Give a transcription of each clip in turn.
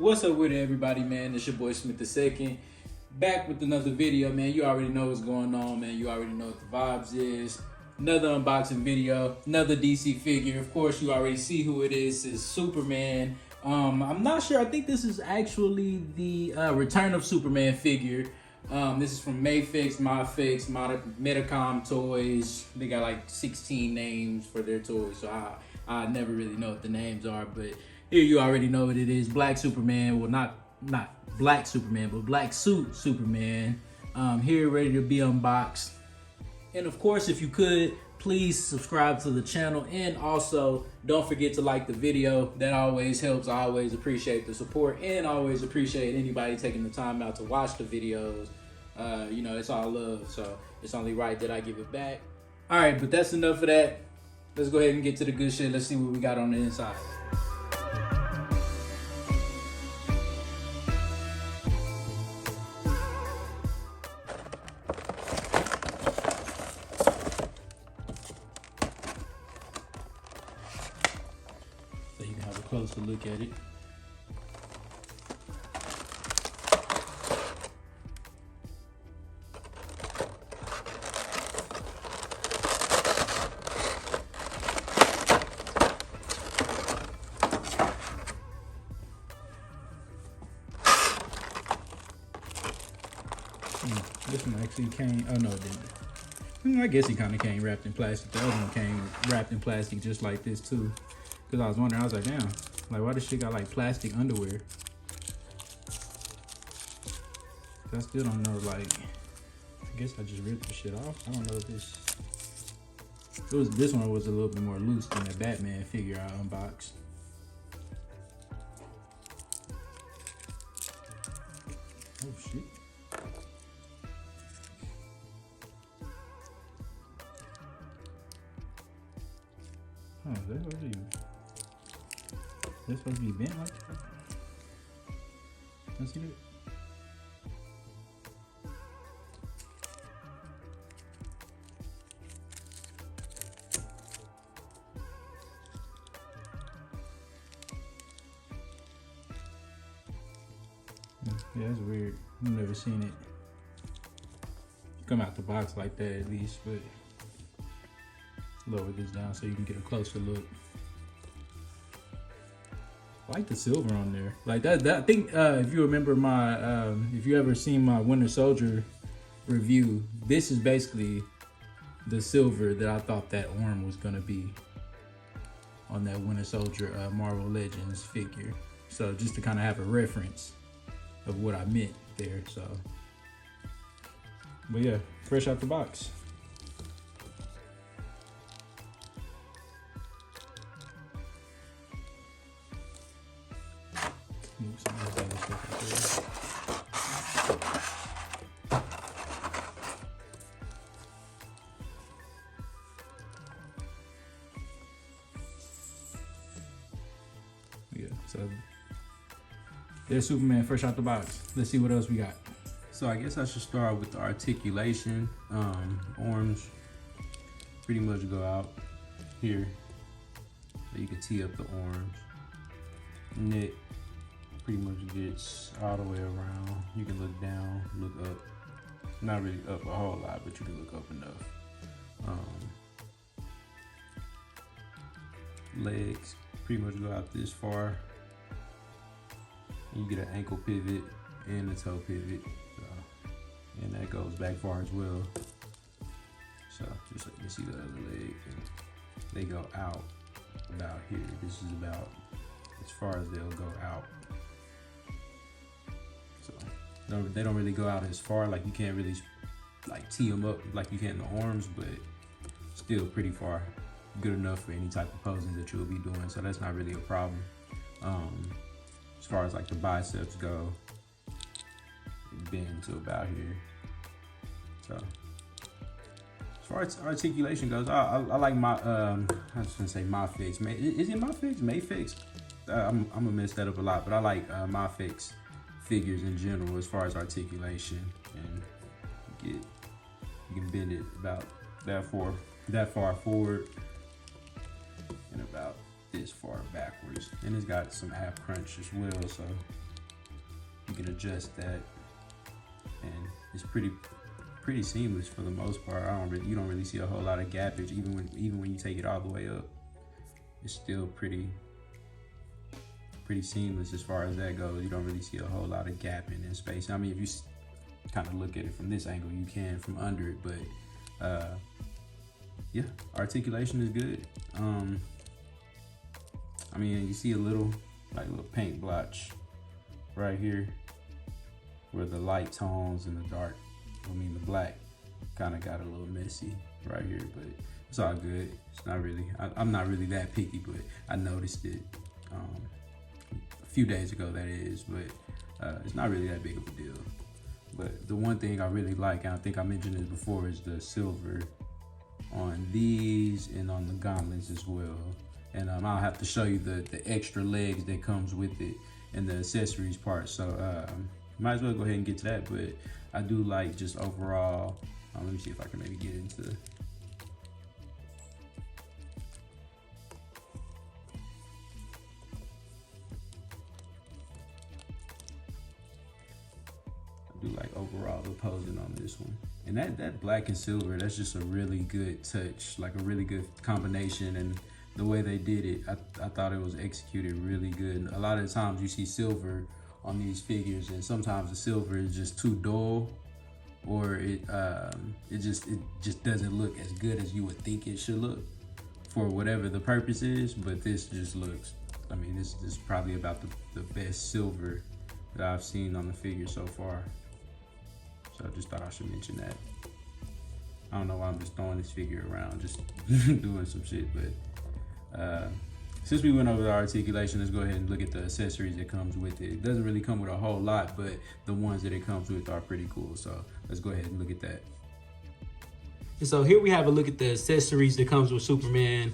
What's up with it, everybody, man? It's your boy Smith II, back with another video, man. You already know what's going on, man. You already know what the vibes is. Another unboxing video, another DC figure. Of course, you already see who it is. It's Superman. I'm not sure. I think this is actually the Return of Superman figure. This is from MAFEX, Metacom Toys. They got like 16 names for their toys, so I never really know what the names are, but here you already know what it is. Black Superman. Well, not Black Superman, but Black Suit Superman. Here, ready to be unboxed. And of course, if you could, please subscribe to the channel. And also, don't forget to like the video. That always helps. I always appreciate the support and always appreciate anybody taking the time out to watch the videos. You know, it's all love, so it's only right that I give it back. All right, but that's enough of that. Let's go ahead and get to the good shit. Let's see what we got on the inside. So you can have a closer look at it. This one actually came, oh no it didn't. I guess he kind of came wrapped in plastic. The other one came wrapped in plastic just like this too. Cause I was wondering, I was like, damn, like why this shit got like plastic underwear? I still don't know, like, I guess I just ripped the shit off. I don't know if this one was a little bit more loose than the Batman figure I unboxed. Oh shit. Oh, is that supposed to be? That's supposed to be bent like that? Let's see that. Yeah, that's weird. I've never seen it come out the box like that, at least, but lower this down so you can get a closer look. I like the silver on there. Like that I think if you remember my if you ever seen my Winter Soldier review, this is basically the silver that I thought that arm was gonna be on that Winter Soldier Marvel Legends figure. So just to kind of have a reference of what I meant there. So, but yeah, fresh out the box. Yeah, so there's Superman fresh out the box. Let's see what else we got. So I guess I should start with the articulation. Arms pretty much go out here. So you can tee up the arms. Neck pretty much gets all the way around. You can look down, look up. Not really up a whole lot, but you can look up enough. Legs pretty much go out this far. You get an ankle pivot and a toe pivot, and that goes back far as well. So just so you can see the other leg, and they go out about here. This is about as far as they'll go out. So they don't really go out as far. Like you can't really like tee them up like you can in the arms, but still pretty far. Good enough for any type of posing that you'll be doing. So that's not really a problem. As far as like the biceps go, it bend to about here. So as far as articulation goes, I like my I was gonna say MAFEX. Is it MAFEX? MAFEX? I'm gonna mess that up a lot, but I like MAFEX figures in general as far as articulation, and you can bend it about that far forward and about this far backwards. And it's got some ab crunch as well, so You can adjust that, and it's pretty seamless for the most part. You don't really see a whole lot of gappage, even when you take it all the way up. It's still pretty seamless as far as that goes. You don't really see a whole lot of gapping in space. I mean, if you kind of look at it from this angle, you can from under it, but yeah, articulation is good. I mean, you see a little paint blotch right here where the light tones and the black kind of got a little messy right here, but it's all good. It's not really, I'm not really that picky, but I noticed it a few days ago, that is, but it's not really that big of a deal. But the one thing I really like, and I think I mentioned this before, is the silver on these and on the gauntlets as well. And I'll have to show you the extra legs that comes with it and the accessories part. So might as well go ahead and get to that. But I do like just overall, let me see if I can maybe get into overall the posing on this one. And that black and silver, that's just a really good touch, like a really good combination. And the way they did it, I thought it was executed really good. And a lot of the times you see silver on these figures, and sometimes the silver is just too dull, or it just doesn't look as good as you would think it should look for whatever the purpose is. But this just looks, I mean, this is probably about the best silver that I've seen on the figure so far. So I just thought I should mention that. I don't know why I'm just throwing this figure around, just doing some shit, but since we went over the articulation, let's go ahead and look at the accessories that comes with it. It doesn't really come with a whole lot, but the ones that it comes with are pretty cool. So let's go ahead and look at that. And so here we have a look at the accessories that comes with Superman.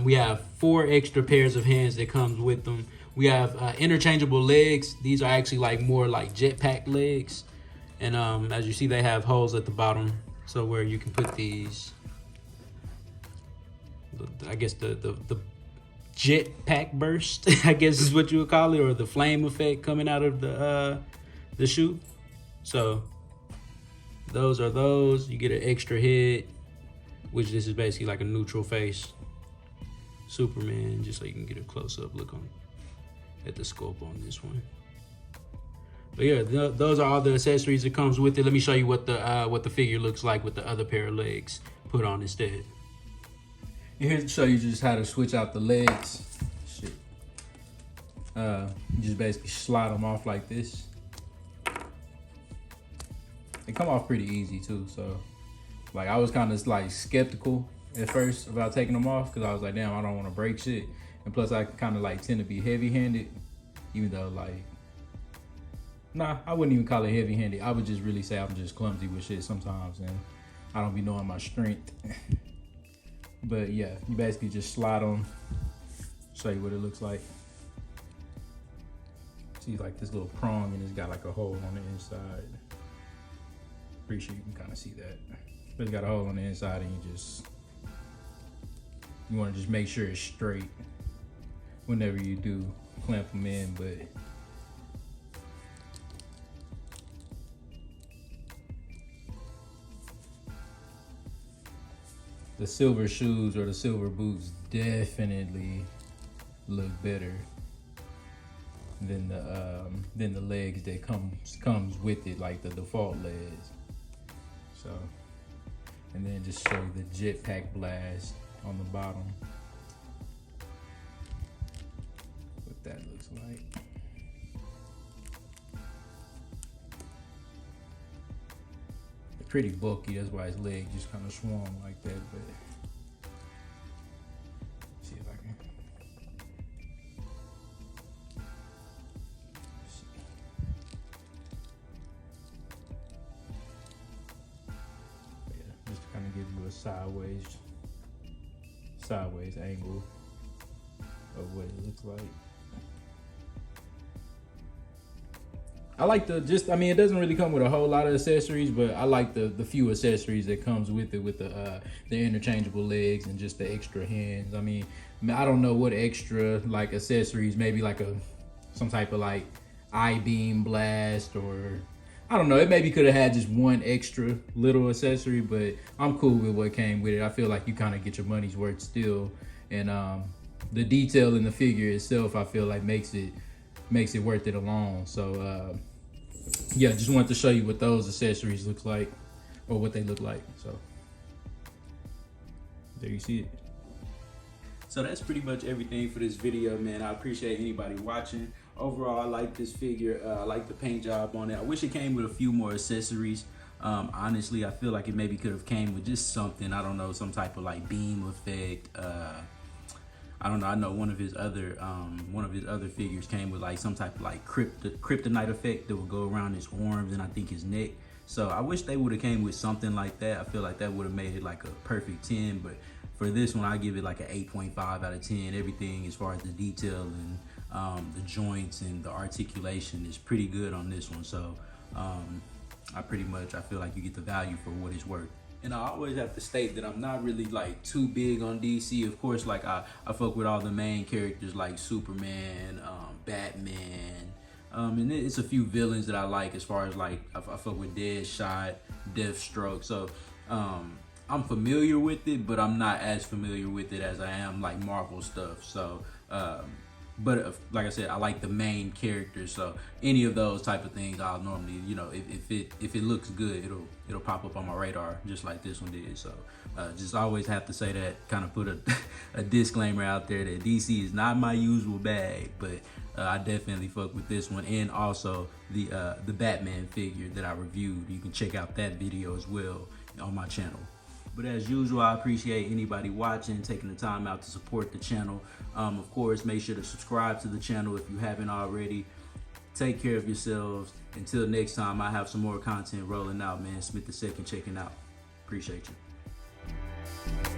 We have 4 extra pairs of hands that comes with them. We have interchangeable legs. These are actually more like jetpack legs. And as you see, they have holes at the bottom, so where you can put these, I guess the jetpack burst, I guess is what you would call it, or the flame effect coming out of the chute. So those are those. You get an extra head, which this is basically like a neutral face Superman, just so you can get a close-up look at the scope on this one. But yeah, those are all the accessories that comes with it. Let me show you what the figure looks like with the other pair of legs put on instead. And here's to show you just how to switch out the legs. Shit. You just basically slide them off like this. They come off pretty easy too. So, I was kind of skeptical at first about taking them off, because I was like, damn, I don't want to break shit. And plus, I kind of tend to be heavy-handed, even though nah, I wouldn't even call it heavy-handed. I would just really say I'm just clumsy with shit sometimes, and I don't be knowing my strength. But yeah, you basically just slide on, show you what it looks like. See this little prong, and it's got a hole on the inside. Pretty sure you can kind of see that. But it's got a hole on the inside, and you want to just make sure it's straight whenever you do clamp them in. But the silver shoes or the silver boots definitely look better than the legs that comes with it, like the default legs. So, and then just show you the jetpack blast on the bottom, what that looks like. Pretty bulky, that's why his leg just kind of swung like that. But let's see if I can see. But yeah, just to kind of give you a sideways angle of what it looks like. I like it doesn't really come with a whole lot of accessories, but I like the few accessories that comes with it, with the interchangeable legs and just the extra hands. I mean, I don't know what extra accessories, maybe some type of I-beam blast, or I don't know. It maybe could have had just one extra little accessory, but I'm cool with what came with it. I feel like you kind of get your money's worth still, and the detail in the figure itself, I feel like makes it worth it alone. So yeah, just wanted to show you what those accessories look like, or what they look like. So there you see it. So that's pretty much everything for this video, man. I appreciate anybody watching. Overall, I like this figure. I like the paint job on it. I wish it came with a few more accessories. Honestly, I feel like it maybe could have came with just something. I don't know, some type of like beam effect. I don't know. I know one of his other figures came with like some type of like kryptonite effect that would go around his arms and I think his neck. So I wish they would have came with something like that. I feel like that would have made it like a perfect 10. But for this one, I give it like an 8.5 out of 10. Everything as far as the detail and the joints and the articulation is pretty good on this one. So I feel like you get the value for what it's worth. And I always have to state that I'm not really like too big on DC. Of course, like I fuck with all the main characters like Superman, Batman, and it's a few villains that I like, as far as like I fuck with Deadshot, Deathstroke. So I'm familiar with it, but I'm not as familiar with it as I am like Marvel stuff. So but like I said, I like the main characters, so any of those type of things I'll normally, you know, if it looks good, it'll pop up on my radar, just like this one did. So just always have to say that, kind of put a disclaimer out there that DC is not my usual bag, but I definitely fuck with this one, and also the Batman figure that I reviewed. You can check out that video as well on my channel. But as usual, I appreciate anybody watching, taking the time out to support the channel. Of course, make sure to subscribe to the channel if you haven't already. Take care of yourselves. Until next time, I have some more content rolling out, man. Smith II checking out. Appreciate you.